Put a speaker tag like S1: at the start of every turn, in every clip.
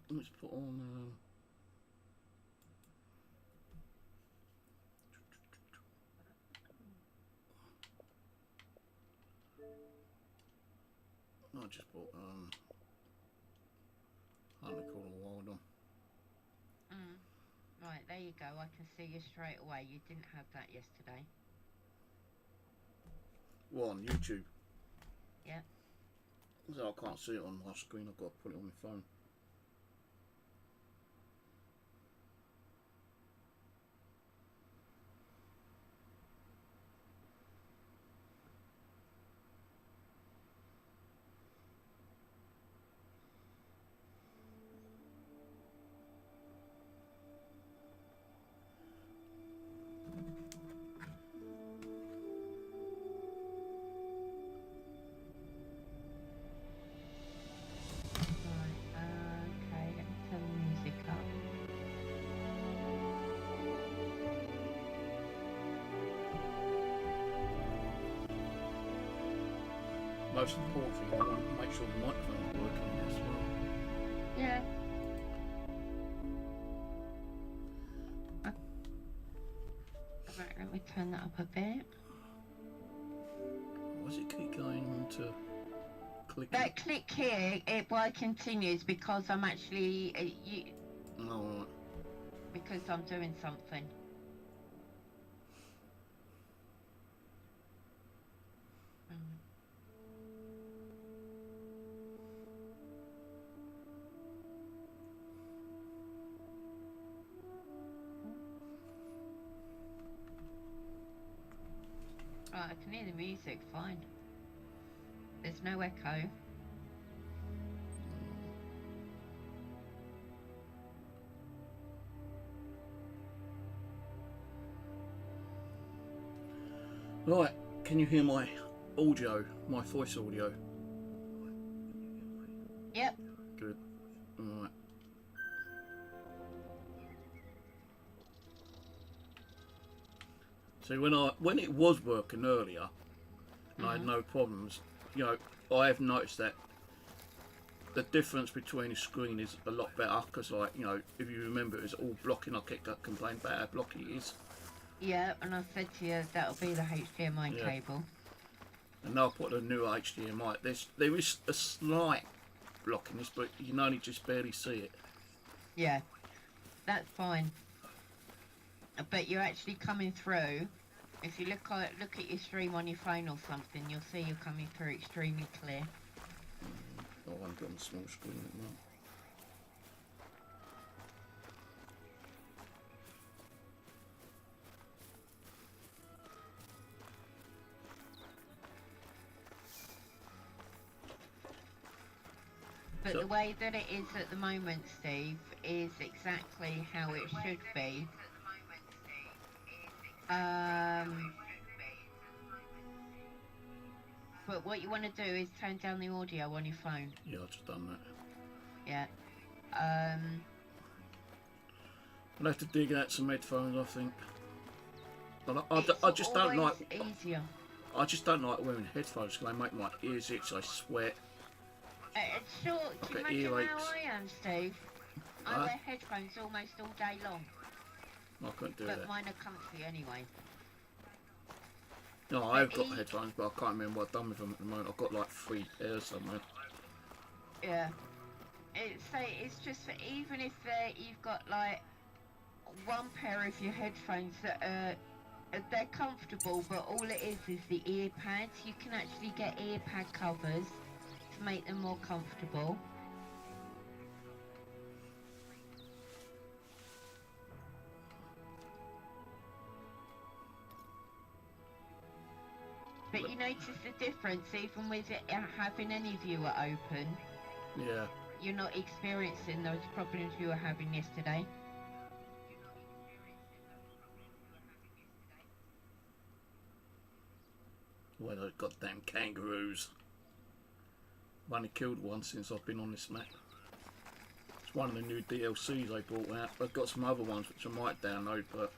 S1: let's put on. I just put honeycomb wild on.
S2: Right, there you go. I can see you straight away. You didn't have that yesterday.
S1: Well, on YouTube.
S2: Yeah.
S1: So I can't see it on my screen. I've got to put it on my phone. Most important thing, I want to make sure the microphone's working as well.
S2: Yeah. Right, let me turn that up a bit.
S1: Why does it keep going on to click?
S2: That click here, why continues because I'm actually
S1: Oh, right.
S2: Because I'm doing something. Right, I can hear the music fine. There's no echo.
S1: Right, can you hear my audio, my voice audio?
S2: Yep.
S1: Good. Alright. See, when it was working earlier, and I had no problems, you know, I have noticed that the difference between the screen is a lot better because, like, you know, if you remember, it was all blocking. I kept complaining about how blocky it is.
S2: Yeah, and I said to you that'll be the HDMI cable.
S1: And now I put a new HDMI. There is a slight blockiness, but you can only just barely see it.
S2: Yeah, that's fine. But you're actually coming through. If you look at your stream on your phone or something, you'll see you're coming through extremely clear.
S1: Oh, I haven't got on the small screen at the moment.
S2: But the way that it is at the moment, Steve, is exactly how it should be. But what you want to do is turn down the audio on your phone.
S1: Yeah, I've just done that.
S2: Yeah.
S1: I'll have to dig out some headphones, I think. But
S2: I just don't like. Easier.
S1: I just don't like wearing headphones because they make my ears itch. I sweat.
S2: Sure. Do you imagine how I am, Steve? I wear headphones almost all day long.
S1: I couldn't do that.
S2: But mine are comfy anyway.
S1: No, I've got headphones, but I can't remember what I've done with them at the moment. I've got like 3 pairs somewhere.
S2: Yeah. It's just that even if you've got like one pair of your headphones that they're comfortable, but all it is the ear pads. You can actually get ear pad covers to make them more comfortable. But you notice the difference even with it having any viewer open.
S1: Yeah.
S2: You're not experiencing those problems you were having yesterday.
S1: Well, those goddamn kangaroos. I've only killed one since I've been on this map. It's one of the new DLCs they brought out. I've got some other ones which I might download, but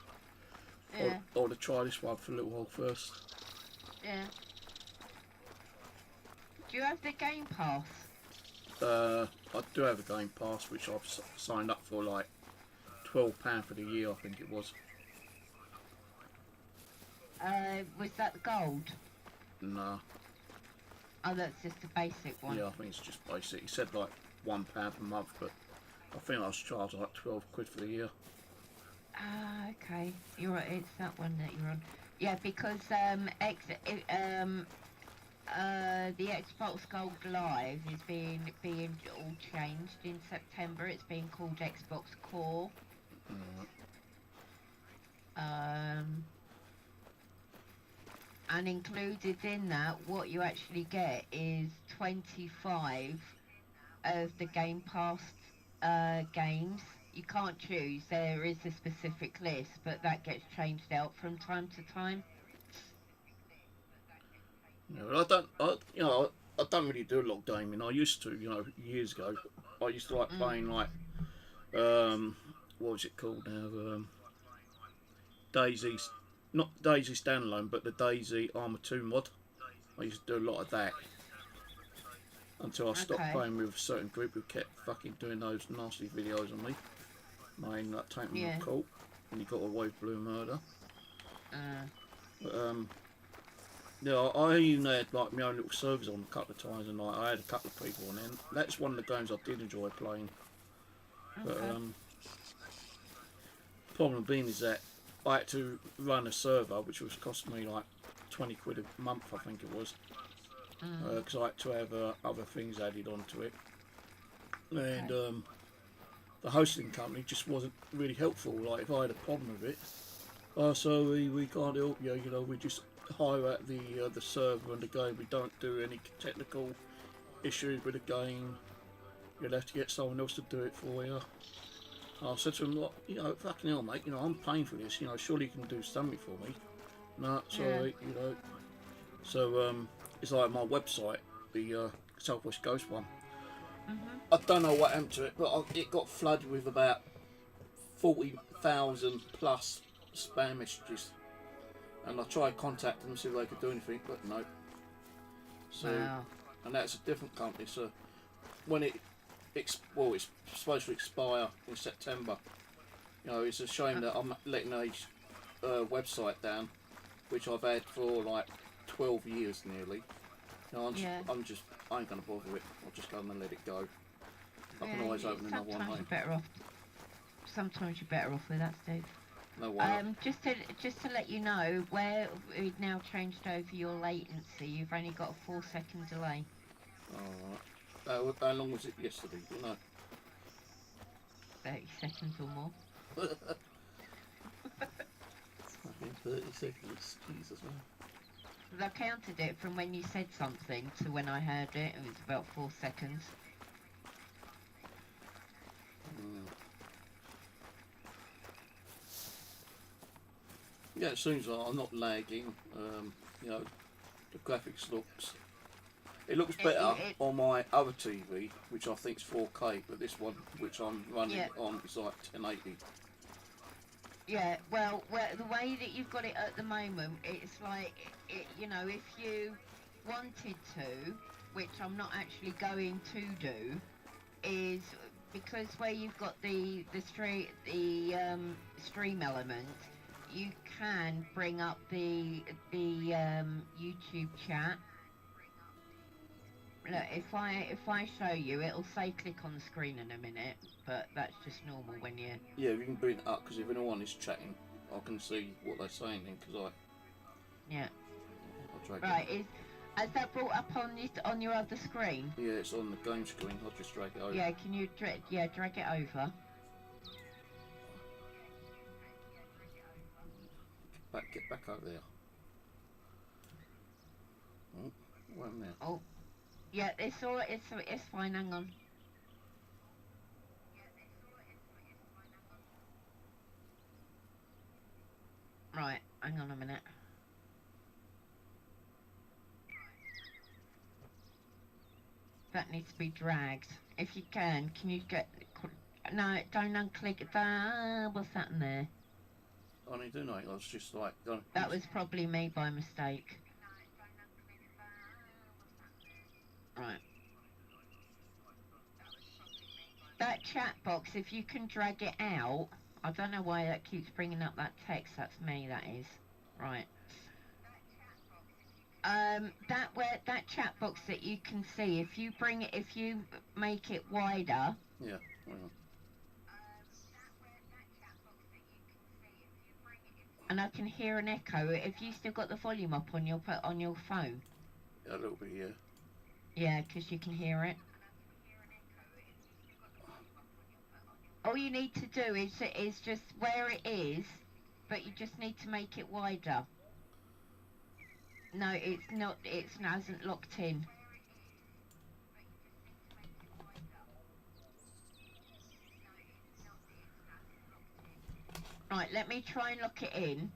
S2: yeah.
S1: I want to try this one for a little while first.
S2: Yeah. Do you have the Game Pass?
S1: I do have a Game Pass, which I've signed up for like £12 for the year, I think it was.
S2: Was that the gold?
S1: No.
S2: Oh, that's just the basic one.
S1: Yeah, I think it's just basic. He said like £1 a month, but I think I was charged like 12 quid for the year.
S2: Ah, okay. You're right. It's that one that you're on. Yeah, because the Xbox Gold Live is being all changed in September. It's being called Xbox Core. And included in that, what you actually get is 25 of the Game Pass games. You can't choose. There is a specific list, but that gets changed out from time to time.
S1: Yeah, well, I don't really do a lot of gaming. I used to, years ago. I used to like playing like, what was it called now? Daisy, not Daisy standalone, but the Daisy Armour 2 mod. I used to do a lot of that until I stopped playing with a certain group who kept fucking doing those nasty videos on me. I ended up taking them to court, and he got away with blue murder. But yeah, I even had like my own little servers on a couple of times, and like, I had a couple of people on there. That's one of the games I did enjoy playing. But problem being is that I had to run a server, which was costing me like 20 quid a month, I think it was, because I had to have other things added onto it, and the hosting company just wasn't really helpful. Like, if I had a problem with it, oh, sorry, we can't help you. We just hire out the server and the game. We don't do any technical issues with the game. You'll have to get someone else to do it for you. I said to him, "What? Fucking hell, mate. I'm paying for this. Surely you can do something for me." No, sorry. So it's like my website, the Southwest Ghost one. I don't know what happened to it, but it got flooded with about 40,000 plus spam messages, and I tried contacting them to see if they could do anything, but no. So, and that's a different company. So when it's supposed to expire in September. It's a shame that I'm letting a website down, which I've had for like 12 years nearly. I ain't gonna bother with it. I'll just go and let it go. I can always open another one.
S2: Sometimes you're better off with that, Steve.
S1: No one.
S2: Just to let you know, where we've now changed over your latency, you've only got a 4-second delay.
S1: Alright. How long was it yesterday?
S2: 30 seconds or more.
S1: Fucking 30 seconds. Jesus, man.
S2: I counted it from when you said something to when I heard it. It was about 4 seconds.
S1: Yeah, it seems like I'm not lagging. The graphics looks better on my other TV, which I think is 4K, but this one, which I'm running on, is like 1080.
S2: Yeah, well, the way that you've got it at the moment, it's like, if you wanted to, which I'm not actually going to do, is because where you've got the stream element, you can bring up the YouTube chat. Look, if I show you, it'll say click on the screen in a minute, but that's just normal when you...
S1: Yeah, you can bring it up, because if anyone is chatting, I can see what they're saying then, because
S2: Yeah.
S1: I'll drag
S2: Right,
S1: it.
S2: has that brought up on your other screen?
S1: Yeah, it's on the game screen. I'll just drag it over.
S2: Yeah, can you drag it over?
S1: Get back over there. Oh, wait a minute.
S2: Oh, yeah, it's fine. Hang on. Right, hang on a minute. That needs to be dragged. If you can you get... No, don't unclick that. What's that in there?
S1: I didn't do nothing. I was just like...
S2: That was probably me by mistake. Right. that chat box, if you can drag it out, I don't know why that keeps bringing up that text. That's me. That is right. That chat box that you can see, if you bring it, if you make it wider.
S1: Yeah. Hang on.
S2: And I can hear an echo. If you still got the volume up on your phone.
S1: Yeah, a little bit. Yeah.
S2: Yeah, because you can hear it. All you need to do is just where it is, but you just need to make it wider. No, it's not. It hasn't locked in. Right, let me try and lock it in.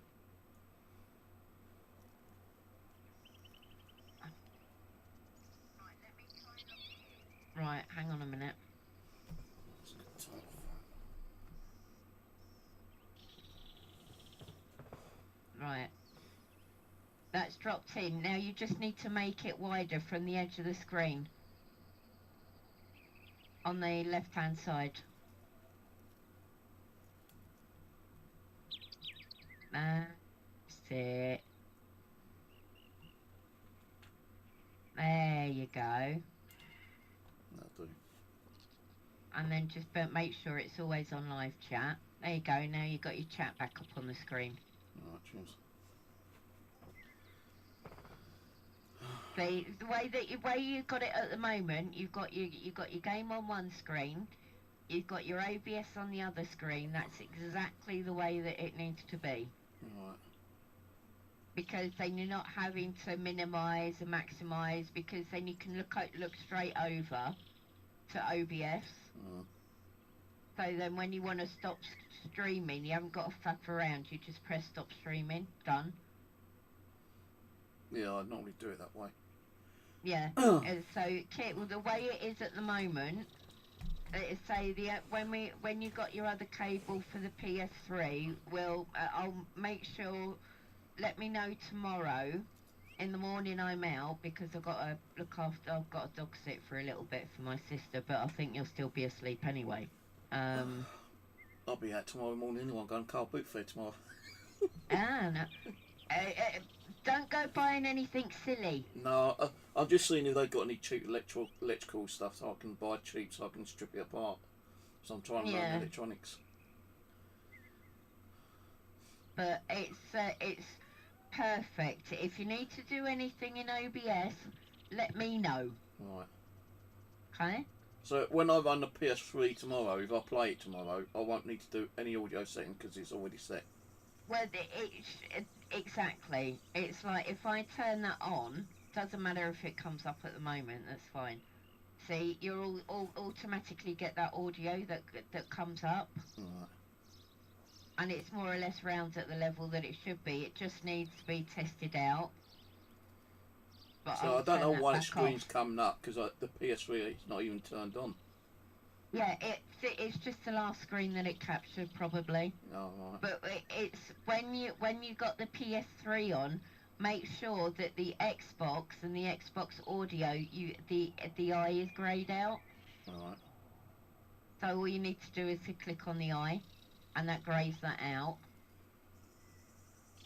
S2: Right, hang on a minute. Right. That's dropped in. Now you just need to make it wider from the edge of the screen. On the left-hand side. That's it. There you go.
S1: That'll do.
S2: And then just make sure it's always on live chat. There you go. Now you've got your chat back up on the screen.
S1: Alright, cheers.
S2: See, the way you got it at the moment, you've got your game on one screen, you've got your OBS on the other screen. That's exactly the way that it needs to be.
S1: Alright.
S2: Because then you're not having to minimise and maximise, because then you can look straight over to OBS. So then when you want to stop streaming, you haven't got to faff around. You just press stop streaming. Done.
S1: Yeah, I normally do it that way.
S2: Yeah. And so, well, the way it is at the moment, say when you got your other cable for the PS3, I'll make sure. Let me know tomorrow. In the morning I'm out because I've got to look after. I've got a dog sit for a little bit for my sister, but I think you'll still be asleep anyway.
S1: I'll be out tomorrow morning anyway. I'm going car boot fair tomorrow.
S2: No. Don't go buying anything silly.
S1: No, I'm just seeing if they've got any cheap electrical stuff so I can buy cheap so I can strip it apart. So I'm trying to learn electronics.
S2: But it's perfect. If you need to do anything in OBS, let me know.
S1: Right.
S2: Okay?
S1: So when I run the PS3 tomorrow, if I play it tomorrow, I won't need to do any audio setting because it's already set.
S2: Well, exactly. It's like if I turn that on, doesn't matter if it comes up at the moment, that's fine. See, you'll all automatically get that audio that comes up.
S1: Right.
S2: And it's more or less round at the level that it should be. It just needs to be tested out. But
S1: So I don't know why the screen's coming up because the PS3 is not even turned on.
S2: Yeah, it's just the last screen that it captured probably.
S1: Oh, right.
S2: But it's when you got the PS3 on, make sure that the Xbox and the Xbox audio the eye is greyed out.
S1: Alright.
S2: So all you need to do is to click on the eye, and that greys that out.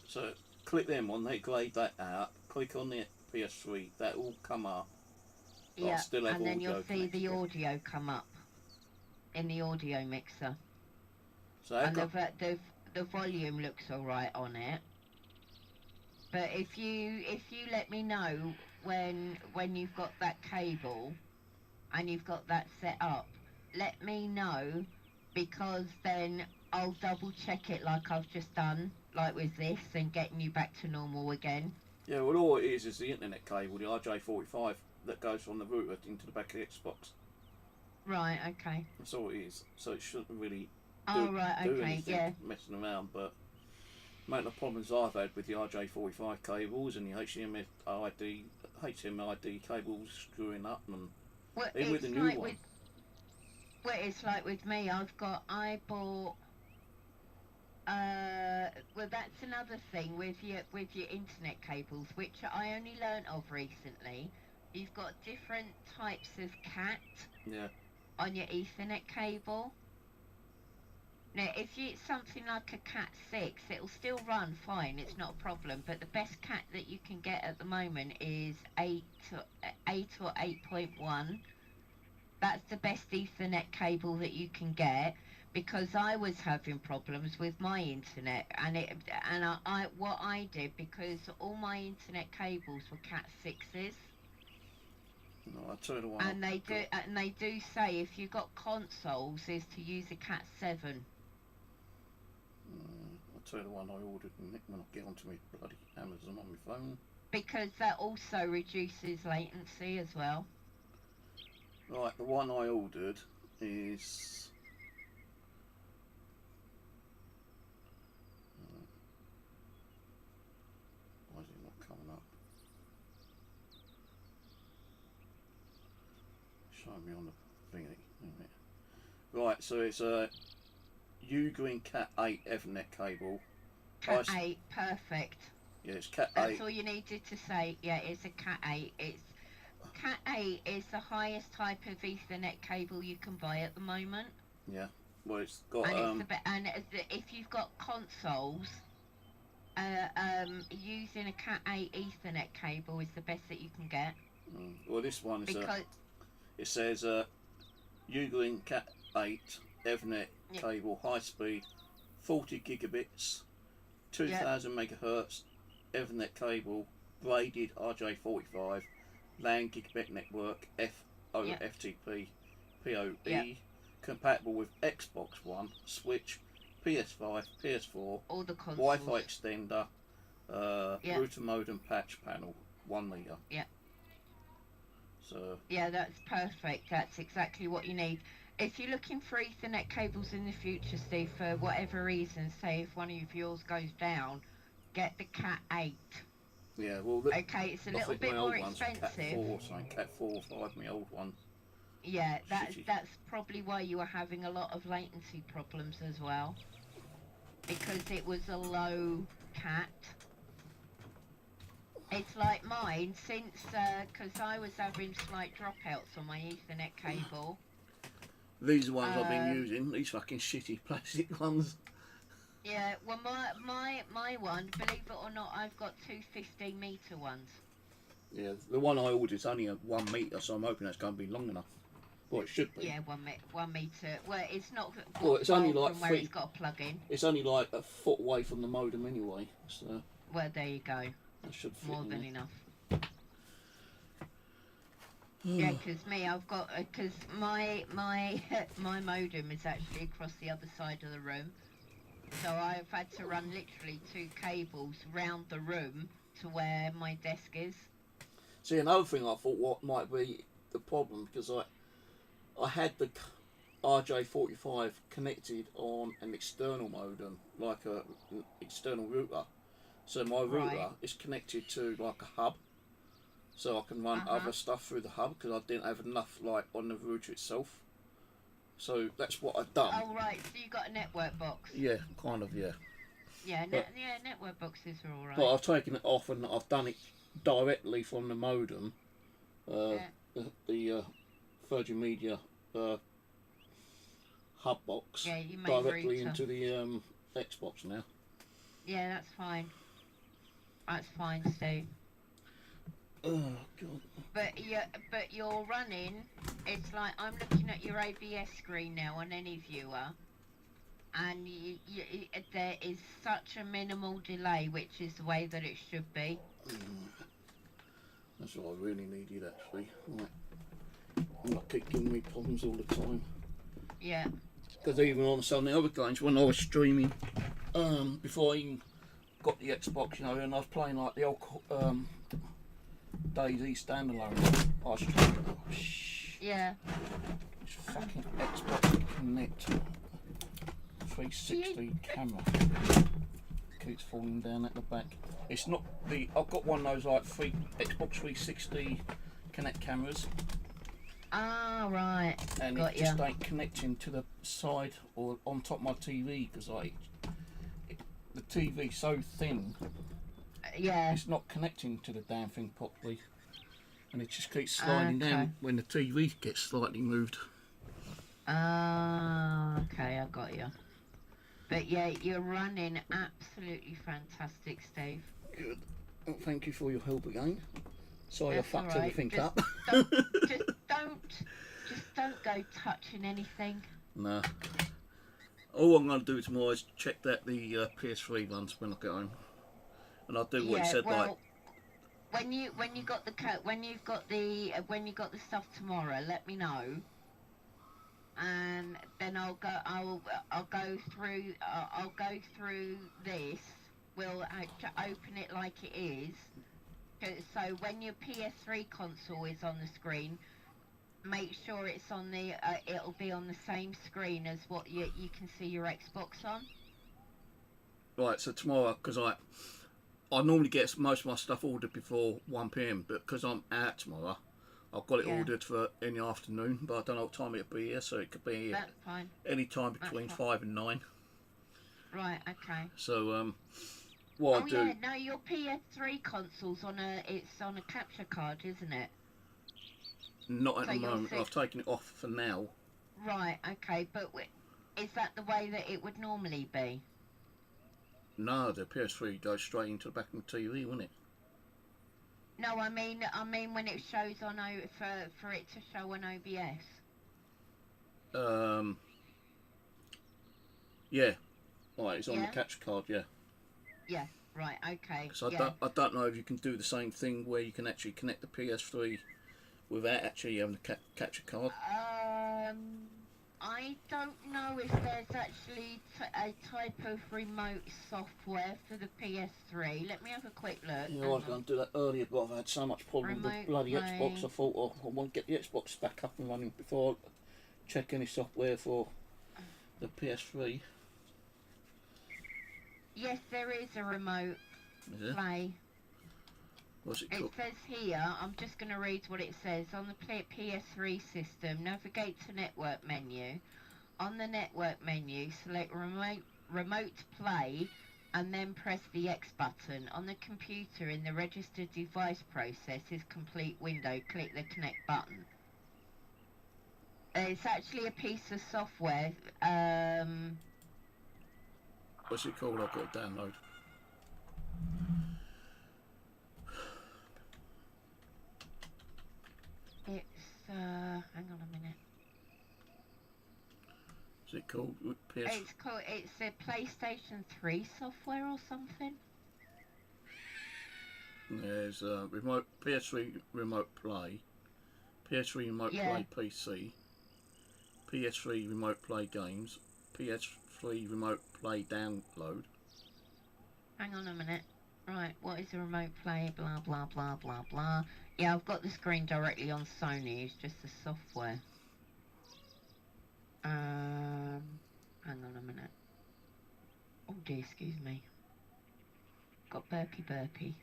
S1: So click them on, they greyed that out. Click on the PS3, that will come up.
S2: Yeah, and then you'll see the audio come up in the audio mixer.
S1: So
S2: and the volume looks alright on it. But if you let me know when you've got that cable and you've got that set up, let me know, because then I'll double check it like I've just done, like with this, and getting you back to normal again.
S1: Yeah, well, all it is the internet cable, the RJ45, that goes from the router into the back of the Xbox.
S2: Right, okay.
S1: That's all it is. So it shouldn't really
S2: do
S1: anything
S2: yeah.
S1: messing around. But mate, the problems I've had with the RJ45 cables and the HMID cables screwing up, and even with the new one.
S2: It's like with me. I bought. Well, that's another thing with your internet cables, which I only learnt of recently. You've got different types of cat.
S1: Yeah.
S2: on your Ethernet cable. Now, if it's something like a Cat 6, it'll still run fine, it's not a problem, but the best Cat that you can get at the moment is 8 or 8.1. That's the best Ethernet cable that you can get, because I was having problems with my internet, and what I did, because all my internet cables were Cat 6s.
S1: No, I'll tell you the one.
S2: And they do say if you've got consoles, is to use a Cat 7.
S1: I'll tell you the one I ordered when I get onto my bloody Amazon on my phone.
S2: Because that also reduces latency as well.
S1: Right, the one I ordered is... why is it not coming up? Show me on the thingy. Right, so it's a Ugreen Cat 8 Ethernet cable.
S2: Cat 8, perfect.
S1: Yeah, it's Cat 8.
S2: That's all you needed to say. Yeah, it's a Cat 8. Cat 8 is the highest type of Ethernet cable you can buy at the moment.
S1: Yeah, well, it's got
S2: if you've got consoles, using a Cat 8 Ethernet cable is the best that you can get.
S1: Well, this one is
S2: because
S1: it says Ugreen Cat 8 Ethernet cable, high speed, 40 gigabits, 2000 megahertz Ethernet cable, braided RJ45, LAN gigabit network, FTP, PoE, compatible with Xbox One, Switch, PS5, PS4,
S2: all the consoles,
S1: Wi-Fi extender, router modem patch panel, 1 meter.
S2: Yeah.
S1: So.
S2: Yeah, that's perfect. That's exactly what you need. If you're looking for Ethernet cables in the future, Steve, for whatever reason, say if one of yours goes down, get the Cat 8.
S1: Yeah, well,
S2: okay, it's a little bit more expensive.
S1: Cat 4 or 5, my old one.
S2: Yeah, that's probably why you were having a lot of latency problems as well, because it was a low Cat. It's like mine, since because I was having slight dropouts on my Ethernet cable.
S1: These are ones I've been using. These fucking shitty plastic ones.
S2: Yeah, well, my one, believe it or not, I've got two 15-metre ones.
S1: Yeah, the one I ordered is only a 1 metre, so I'm hoping that's going to be long enough. Well, it should be.
S2: Yeah, 1 metre. Well, it's not.
S1: Well, it's only like
S2: from where it's got a plug-in.
S1: It's only like a foot away from the modem anyway, so.
S2: Well, there you go.
S1: That should fit
S2: more than
S1: there.
S2: enough. Yeah, because I've got because my modem is actually across the other side of the room, so I've had to run literally 2 cables round the room to where my desk is.
S1: See, another thing I thought what might be the problem, because I had the RJ45 connected on an external modem, like an external router. So my router is connected to like a hub, so I can run other stuff through the hub, because I didn't have enough like on the router itself. So that's what I've done.
S2: Oh right, so you got a network box.
S1: Yeah, kind of, yeah.
S2: Yeah, network boxes are all right.
S1: But I've taken it off and I've done it directly from the modem, the Virgin Media hub box, directly into the Xbox now.
S2: Yeah, that's fine. That's fine, Steve.
S1: Oh God.
S2: But you're running. It's like I'm looking at your ABS screen now on any viewer, and there is such a minimal delay, which is the way that it should be.
S1: That's what I really needed, actually. Right. I'm not keep giving me problems all the time.
S2: Yeah.
S1: Because even on some of the other games, when I was streaming, before I even got the Xbox, you know, and I was playing like the old DayZ standalone. I was trying to,
S2: yeah.
S1: This fucking Xbox Connect 360 camera keeps falling down at the back. It's not the. I've got one of those like Xbox 360 Connect cameras.
S2: Ah, right.
S1: And it just ain't connecting to the side or on top of my TV, because the TV's so thin.
S2: Yeah.
S1: It's not connecting to the damn thing properly, and it just keeps sliding down when the TV gets slightly moved.
S2: Ah, okay, I got you. But yeah, you're running absolutely fantastic, Steve.
S1: Good. Well, thank you for your help again. Sorry I
S2: That's all
S1: fucked
S2: right.
S1: everything
S2: Just
S1: up.
S2: don't, just don't, just don't go touching anything.
S1: Nah. All I'm going to do tomorrow is check that the PS3 runs when I get home, and I'll do what you
S2: Yeah,
S1: said. Like,
S2: well, when you got the when you've got the when you got the stuff tomorrow, let me know, and then I'll go through I'll go through this. We'll open it like it is. So when your PS3 console is on the screen, make sure it's on the it'll be on the same screen as what you can see your Xbox on.
S1: right, so tomorrow, because I normally get most of my stuff ordered before 1 p.m, but because I'm out tomorrow, I've got it
S2: Yeah.
S1: ordered for in the afternoon, but I don't know what time it'll be here, so it could be
S2: That's fine.
S1: any time between
S2: fine.
S1: 5 and 9.
S2: Right, okay.
S1: So, what
S2: Oh
S1: I do,
S2: yeah, no, your PS3 console's on it's on a capture card, isn't it?
S1: not at
S2: So
S1: the
S2: you'll
S1: moment,
S2: see-
S1: I've taken it off for now.
S2: Right, okay, but is that the way that it would normally be?
S1: No, the PS3 goes straight into the back of the TV, wouldn't it?
S2: No, I mean when it shows on for it to show on OBS.
S1: Yeah. Right, it's on the
S2: Yeah?
S1: capture card, yeah.
S2: Yeah, right, okay.
S1: So
S2: yeah.
S1: I don't know if you can do the same thing where you can actually connect the PS3 without actually having a capture card.
S2: I don't know if there's actually a type of remote software for the PS3. Let me have a quick look.
S1: Yeah, I was going to do that earlier, but I've had so much problem with the
S2: Remote
S1: bloody
S2: play.
S1: Xbox. I thought, oh, I want to get the Xbox back up and running before I check any software for the PS3.
S2: Yes, there is a remote
S1: Is it?
S2: play.
S1: What's it
S2: It
S1: called?
S2: says here, I'm just going to read what it says. On the PS3 system, navigate to network menu. On the network menu, select remote play and then press the X button. On the computer, in the registered device processes complete window, click the connect button. It's actually a piece of software.
S1: What's it called? I've got to download.
S2: It's hang on a minute.
S1: Is it called PS?
S2: It's a PlayStation 3 software or something.
S1: There's remote PS3 remote play, PS3 remote play PC, PS3 remote play games, PS3 remote play download.
S2: Hang on a minute. Right, what is a remote play? Blah blah blah blah blah. Yeah, I've got the screen directly on Sony. It's just the software. Hang on a minute. Oh dear, excuse me. Got burpy.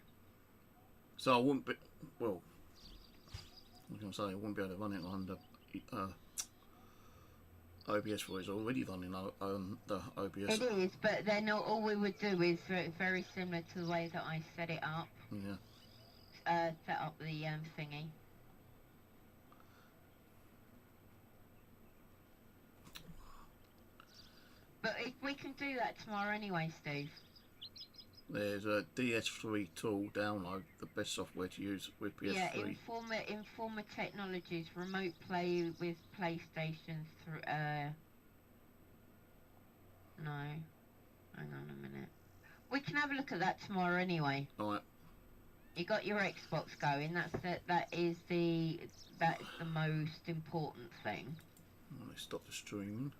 S1: So I wouldn't be, well, I was going to say I wouldn't be able to run it under OBS, for it's already running on the OBS.
S2: It is, but then all we would do is very similar to the way that I set it up.
S1: Yeah.
S2: Set up the thingy. But if we can do that tomorrow anyway, Steve.
S1: There's a DS3 tool download, the best software to use with PS3.
S2: Yeah, Informa Technologies, remote play with PlayStation through, no. Hang on a minute. We can have a look at that tomorrow anyway.
S1: Alright.
S2: You got your Xbox going, that is the most important thing.
S1: Let's stop the streaming.